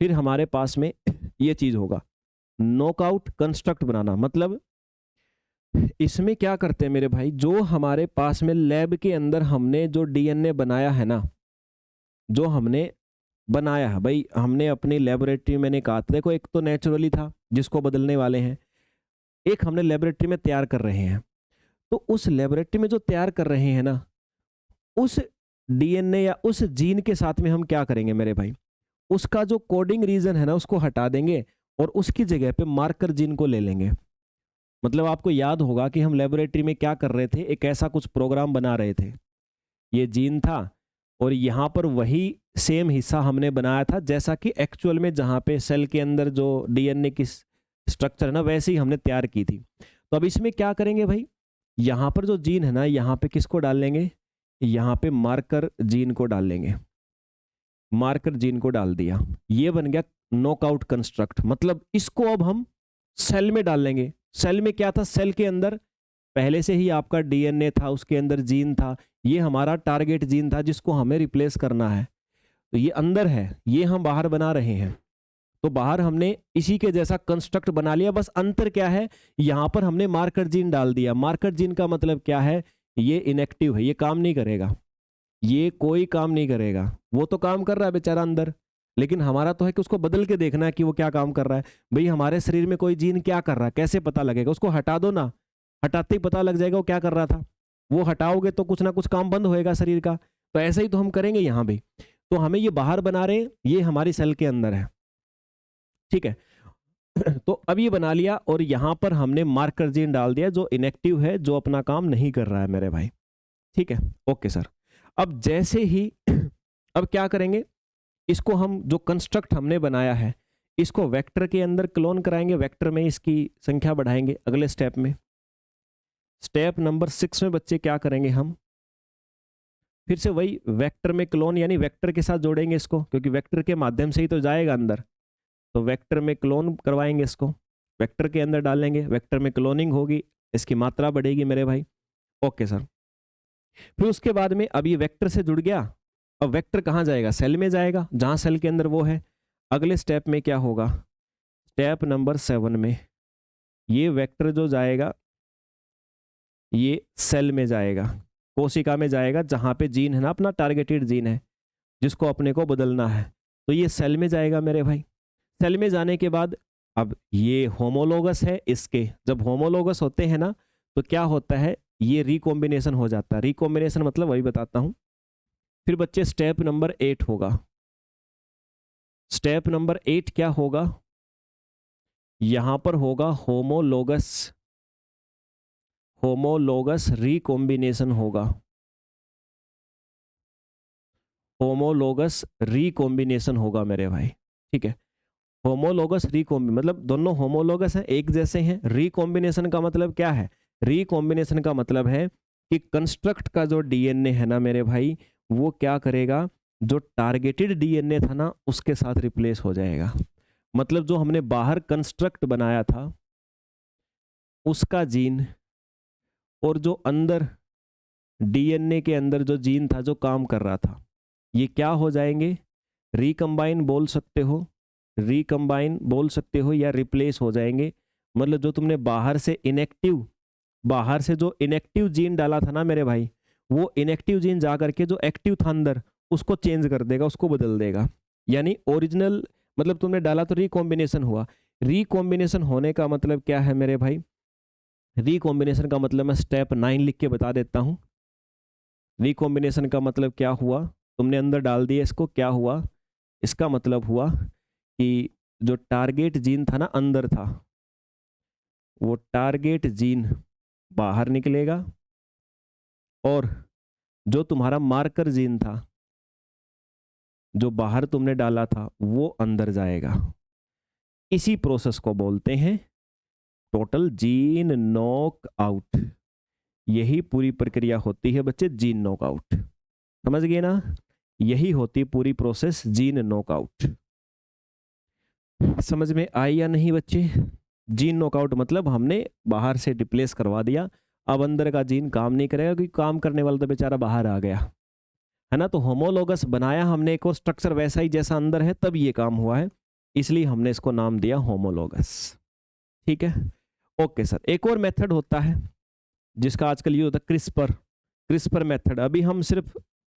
फिर हमारे पास में ये चीज होगा, नॉकआउट कंस्ट्रक्ट बनाना, मतलब इसमें क्या करते हैं मेरे भाई, जो हमारे पास में लैब के अंदर हमने जो डीएनए बनाया है ना, जो हमने बनाया है भाई, हमने अपनी लेबोरेटरी में कहा था, देखो एक तो नेचुरली था जिसको बदलने वाले हैं, एक हमने लेबोरेटरी में तैयार कर रहे हैं। तो उस लेबोरेटरी में जो तैयार कर रहे हैं ना, उस डीएनए या उस जीन के साथ में हम क्या करेंगे मेरे भाई, उसका जो कोडिंग रीजन है ना उसको हटा देंगे और उसकी जगह पे मार्कर जीन को ले लेंगे। मतलब आपको याद होगा कि हम लेबोरेटरी में क्या कर रहे थे, एक ऐसा कुछ प्रोग्राम बना रहे थे, ये जीन था और यहाँ पर वही सेम हिस्सा हमने बनाया था जैसा कि एक्चुअल में जहाँ पे सेल के अंदर जो डीएनए की स्ट्रक्चर है ना वैसे ही हमने तैयार की थी। तो अब इसमें क्या करेंगे भाई, यहाँ पर जो जीन है ना यहाँ पे किसको डाल लेंगे, यहाँ पे मार्कर जीन को डाल लेंगे, मार्कर जीन को डाल दिया, ये बन गया नॉकआउट कंस्ट्रक्ट। मतलब इसको अब हम सेल में डाल लेंगे। सेल में क्या था, सेल के अंदर पहले से ही आपका डीएनए था, उसके अंदर जीन था, ये हमारा टारगेट जीन था जिसको हमें रिप्लेस करना है। तो ये अंदर है, ये हम बाहर बना रहे हैं। तो बाहर हमने इसी के जैसा कंस्ट्रक्ट बना लिया, बस अंतर क्या है, यहां पर हमने मार्कर जीन डाल दिया। मार्कर जीन का मतलब क्या है, ये इनएक्टिव है, ये काम नहीं करेगा, ये कोई काम नहीं करेगा। वो तो काम कर रहा है बेचारा अंदर, लेकिन हमारा तो है कि उसको बदल के देखना है कि वो क्या काम कर रहा है। भाई हमारे शरीर में कोई जीन क्या कर रहा है कैसे पता लगेगा, उसको हटा दो ना, हटाते ही पता लग जाएगा वो क्या कर रहा था। वो हटाओगे तो कुछ ना कुछ काम बंद होएगा शरीर का। तो ऐसे ही तो हम करेंगे यहाँ भी। तो हमें ये बाहर बना रहे हैं, ये हमारी सेल के अंदर है, ठीक है। तो अब ये बना लिया और यहाँ पर हमने मार्कर जीन डाल दिया जो इनएक्टिव है, जो अपना काम नहीं कर रहा है मेरे भाई, ठीक है। ओके सर, अब जैसे ही अब क्या करेंगे, इसको हम जो कंस्ट्रक्ट हमने बनाया है इसको वेक्टर के अंदर क्लोन कराएंगे, वेक्टर में इसकी संख्या बढ़ाएंगे अगले स्टेप में। स्टेप नंबर 6 में बच्चे क्या करेंगे, हम फिर से वही वेक्टर में क्लोन, यानी वेक्टर के साथ जोड़ेंगे इसको, क्योंकि वेक्टर के माध्यम से ही तो जाएगा अंदर। तो वेक्टर में क्लोन करवाएंगे इसको, वेक्टर के अंदर डालेंगे, वेक्टर में क्लोनिंग होगी, इसकी मात्रा बढ़ेगी मेरे भाई। ओके सर, फिर उसके बाद में अब ये वेक्टर से जुड़ गया, अब वेक्टर कहाँ जाएगा, सेल में जाएगा, जहाँ सेल के अंदर वो है। अगले स्टेप में क्या होगा, स्टेप नंबर 7 में ये वेक्टर जो जाएगा ये सेल में जाएगा, कोशिका में जाएगा, जहाँ पे जीन है ना अपना टारगेटेड जीन है जिसको अपने को बदलना है। तो ये सेल में जाएगा मेरे भाई। सेल में जाने के बाद अब ये होमोलोगस है, इसके जब होमोलोगस होते हैं ना तो क्या होता है, ये रिकॉम्बिनेशन हो जाता है। रिकॉम्बिनेशन मतलब वही बताता हूं। फिर बच्चे स्टेप नंबर 8 होगा। स्टेप नंबर 8 क्या होगा, यहां पर होगा होमोलोगस, होमोलोगस रिकॉम्बिनेशन होगा, होमोलोगस रिकॉम्बिनेशन होगा मेरे भाई, ठीक है। होमोलोगस रिकॉम्बि मतलब दोनों होमोलोगस हैं, एक जैसे हैं। रिकॉम्बिनेशन का मतलब क्या है, रिकॉम्बिनेशन का मतलब है कि कंस्ट्रक्ट का जो डीएनए है ना मेरे भाई, वो क्या करेगा, जो टारगेटेड डीएनए था ना उसके साथ रिप्लेस हो जाएगा। मतलब जो हमने बाहर कंस्ट्रक्ट बनाया था उसका जीन और जो अंदर डीएनए के अंदर जो जीन था जो काम कर रहा था, ये क्या हो जाएंगे, रिकम्बाइन बोल सकते हो, रिकम्बाइन बोल सकते हो या रिप्लेस हो जाएंगे। मतलब जो तुमने बाहर से इनएक्टिव, बाहर से जो इनएक्टिव जीन डाला था ना मेरे भाई, वो इनएक्टिव जीन जा करके जो एक्टिव था अंदर उसको चेंज कर देगा, उसको बदल देगा। यानी ओरिजिनल मतलब तुमने डाला तो रिकॉम्बिनेशन हुआ। रिकॉम्बिनेशन होने का मतलब क्या है मेरे भाई, रिकॉम्बिनेशन का मतलब मैं स्टेप 9 लिख के बता देता हूं। रिकॉम्बिनेशन का मतलब क्या हुआ, तुमने अंदर डाल दिया इसको, क्या हुआ, इसका मतलब हुआ कि जो टारगेट जीन था ना अंदर था, वो टारगेट जीन बाहर निकलेगा और जो तुम्हारा मार्कर जीन था जो बाहर तुमने डाला था वो अंदर जाएगा। इसी प्रोसेस को बोलते हैं टोटल जीन नॉक आउट। यही पूरी प्रक्रिया होती है बच्चे जीन नॉकआउट, समझ गए ना, यही होती पूरी प्रोसेस जीन नॉकआउट। समझ में आई या नहीं बच्चे, जीन नॉकआउट मतलब हमने बाहर से रिप्लेस करवा दिया, अब अंदर का जीन काम नहीं करेगा क्योंकि काम करने वाला तो बेचारा बाहर आ गया है ना। तो होमोलोगस बनाया हमने एक और स्ट्रक्चर वैसा ही जैसा अंदर है, तब ये काम हुआ है, इसलिए हमने इसको नाम दिया होमोलोगस। ठीक है, ओके सर। एक और मेथड होता है जिसका आजकल यूज होता है, क्रिस्पर। क्रिस्पर मेथड अभी हम सिर्फ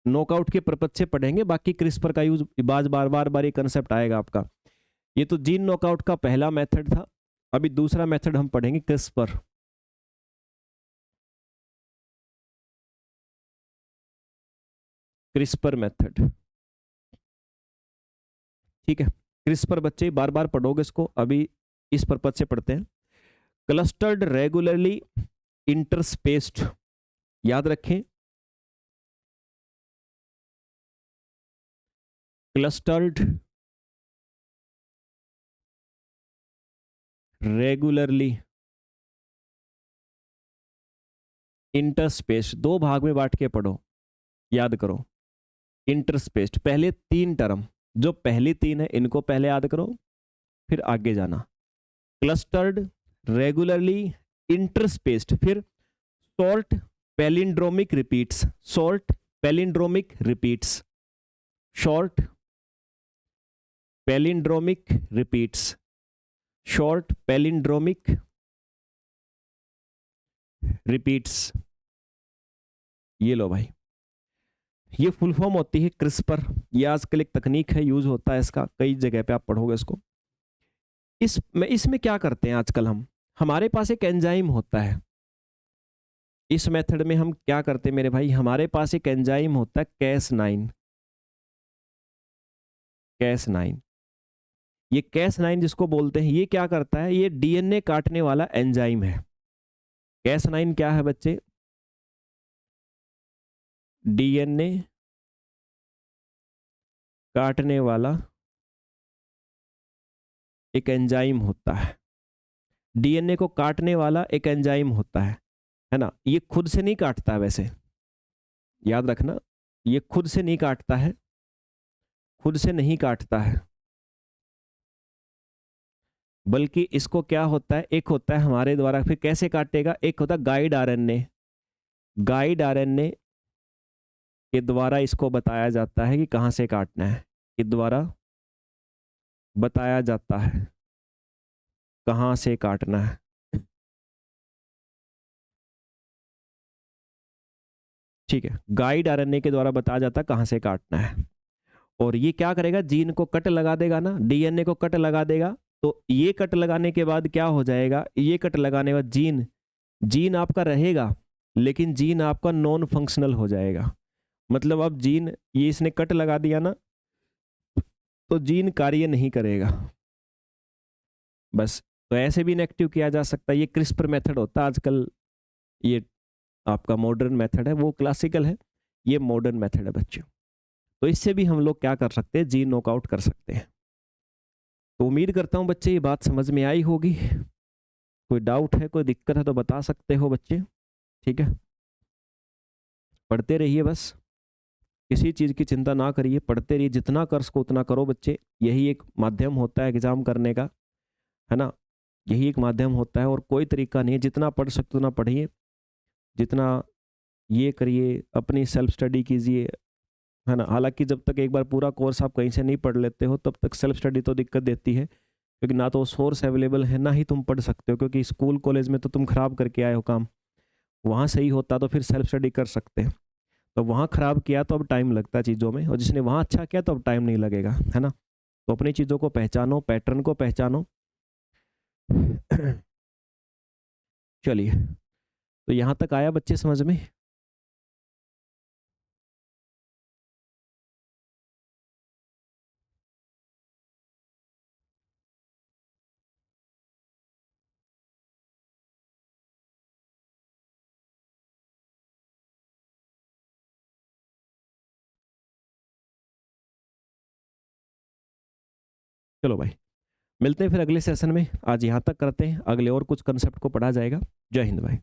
नॉकआउट के पर्पज से पढ़ेंगे, बाकी क्रिस्पर का यूज बार बार ये कंसेप्ट आएगा आपका। ये तो जीन नॉकआउट का पहला मेथड था, अभी दूसरा मेथड हम पढ़ेंगे क्रिस्पर। क्रिस्पर मेथड, ठीक है। क्रिस्पर बच्चे बार बार पढ़ोगे इसको, अभी इस पर्पज से पढ़ते हैं। क्लस्टर्ड रेगुलरली इंटरस्पेस्ड, याद रखें, क्लस्टर्ड रेगुलरली इंटरस्पेस्ड, दो भाग में बांट के पढ़ो, याद करो। इंटरस्पेस्ड, पहले तीन टर्म, जो पहली तीन है इनको पहले याद करो, फिर आगे जाना। क्लस्टर्ड रेगुलरली इंटरस्पेस्ड, फिर short palindromic repeats, short palindromic repeats, short palindromic repeats, short palindromic repeats. ये लो भाई, ये फुल फॉर्म होती है क्रिस्पर। ये आजकल एक तकनीक है, यूज होता है इसका, कई जगह पे आप पढ़ोगे इसको। इसमें क्या करते हैं आजकल हम, हमारे पास एक एंजाइम होता है। इस मेथड में हम क्या करते हैं मेरे भाई, हमारे पास एक एंजाइम होता है Cas9। Cas9, ये Cas9 जिसको बोलते हैं, ये क्या करता है, ये डीएनए काटने वाला एंजाइम है। Cas9 क्या है बच्चे, डीएनए काटने वाला एक एंजाइम होता है। डीएनए को काटने वाला एक एंजाइम होता है ना। ये खुद से नहीं काटता है वैसे, याद रखना, ये खुद से नहीं काटता है, खुद से नहीं काटता है, बल्कि इसको क्या होता है, एक होता है हमारे द्वारा, फिर कैसे काटेगा, एक होता है गाइड आरएनए। गाइड आरएनए के द्वारा इसको बताया जाता है कि कहां से काटना है, के द्वारा बताया जाता है कहां से काटना है। ठीक है, गाइड आरएनए के द्वारा बताया जाता है कहां से काटना है। और ये क्या करेगा, जीन को कट लगा देगा ना, डीएनए को कट लगा देगा। तो ये कट लगाने के बाद क्या हो जाएगा, ये कट लगाने के बाद जीन, जीन आपका रहेगा, लेकिन जीन आपका नॉन फंक्शनल हो जाएगा। मतलब अब जीन, ये इसने कट लगा दिया ना, तो जीन कार्य नहीं करेगा बस। तो ऐसे भी इनएक्टिव किया जा सकता है। ये क्रिस्पर मेथड होता है आजकल, ये आपका मॉडर्न मेथड है, वो क्लासिकल है, ये मॉडर्न मेथड है बच्चों। तो इससे भी हम लोग क्या कर सकते हैं, जीन नॉकआउट कर सकते हैं। तो उम्मीद करता हूं बच्चे ये बात समझ में आई होगी। कोई डाउट है, कोई दिक्कत है तो बता सकते हो बच्चे, ठीक है। पढ़ते रहिए बस, किसी चीज़ की चिंता ना करिए, पढ़ते रहिए, जितना कर सको उतना करो बच्चे। यही एक माध्यम होता है एग्जाम करने का, है ना। यही एक माध्यम होता है, और कोई तरीका नहीं है। जितना पढ़ सकते उतना पढ़िए, जितना ये करिए, अपनी सेल्फ स्टडी कीजिए, है ना। हालांकि जब तक एक बार पूरा कोर्स आप कहीं से नहीं पढ़ लेते हो, तब तक सेल्फ स्टडी तो दिक्कत देती है, क्योंकि ना तो सोर्स अवेलेबल है, ना ही तुम पढ़ सकते हो। क्योंकि स्कूल कॉलेज में तो तुम खराब करके आए हो काम, वहाँ सही होता तो फिर सेल्फ स्टडी कर सकते हैं। तो वहाँ खराब किया तो अब टाइम लगता है चीज़ों में, और जिसने वहाँ अच्छा किया तो अब टाइम नहीं लगेगा, है ना। तो अपनी चीज़ों को पहचानो, पैटर्न को पहचानो। चलिए, तो यहाँ तक आया बच्चे समझ में। चलो भाई, मिलते हैं फिर अगले सेशन में। आज यहाँ तक करते हैं, अगले और कुछ कंसेप्ट को पढ़ा जाएगा। जय हिंद भाई।